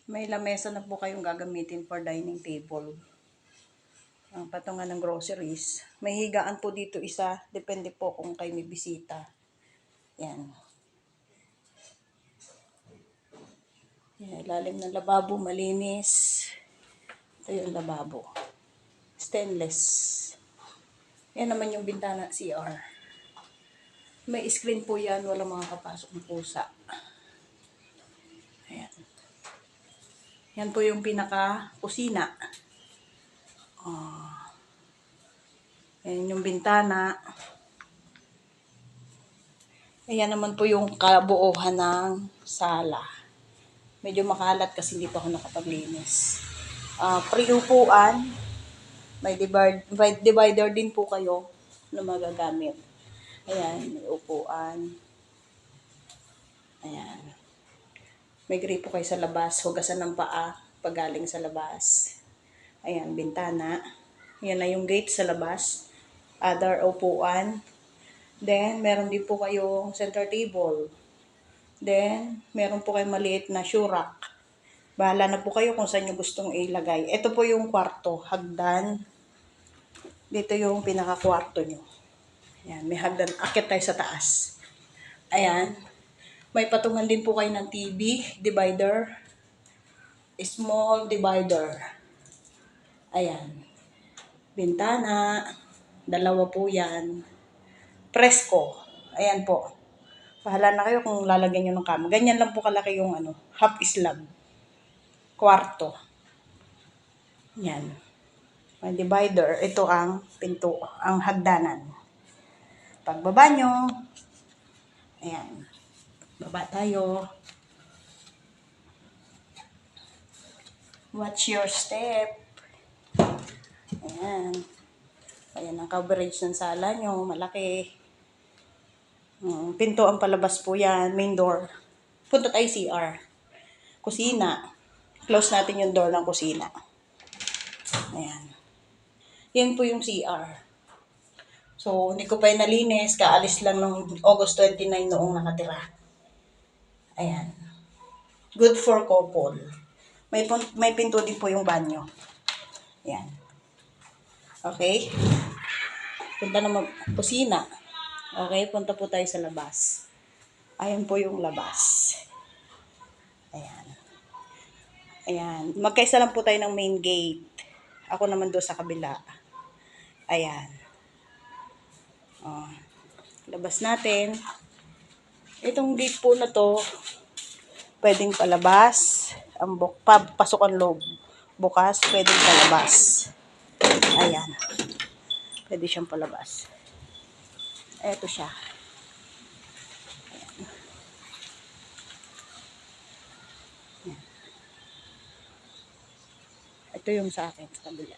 May lamesa na po kayong gagamitin for dining table. Ang patungan ng groceries. May higaan po dito isa. Depende po kung kayo may bisita. Yan. Yan, ilalim ng lababo, malinis. Ito yung lababo. Stainless. Yan naman yung bintana CR. May screen po yan. Walang makakapasok ng pusa. Ayan. Yan po yung pinaka-kusina. Ayan yung bintana. Ayan naman po yung kabuuhan ng sala. Medyo makalat kasi hindi pa ako nakapaglinis. Pre-upuan. May divider din po kayo na magagamit. Ayan, may upuan. Ayan. May gripo kayo sa labas. Hugasan ng paa pag galing sa labas. Ayan, bintana. Yan na yung gate sa labas. Other upuan. Then, meron din po kayong center table. Then, meron po kayong maliit na shoe rack. Bahala na po kayo kung saan nyo gustong ilagay. Ito po yung kwarto, hagdan. Dito yung pinaka-kwarto nyo. Ayan, may hagdan. Akit tayo sa taas. Ayan. May patungan din po kayo ng TV, divider. Small divider. Ayan. Bintana. Dalawa po yan. Presko. Ayan po. Bahala na kayo kung lalagyan nyo ng kama. Ganyan lang po kalaki yung half slab. Kwarto. Yan. May divider. Ito ang pinto. Ang hagdanan. Pagbaba nyo. Ayan. Baba tayo. Watch your step. Ayan. Ayan ang coverage ng sala nyo. Malaki. Pinto ang palabas po yan. Main door. Punta tayo CR. Kusina. Close natin yung door ng kusina. Ayan. Yan po yung CR. So, hindi ko pa yung nalinis. Kaalis lang ng August 29 noong nakatira. Ayan. Good for couple. May pinto din po yung banyo. Ayan. Okay? Punta na kusina. Okay? Punta po tayo sa labas. Ayan po yung labas. Ayan. Ayan. Magkaisa lang po tayo ng main gate. Ako naman doon sa kabila. Ayan. Labas natin. Itong gate po na to, pwedeng palabas. Pasok ang loob. Bukas, pwedeng palabas. Ayan. Pwede siyang palabas. Eto siya. Ayan. Ito yung sa akin sa kabila.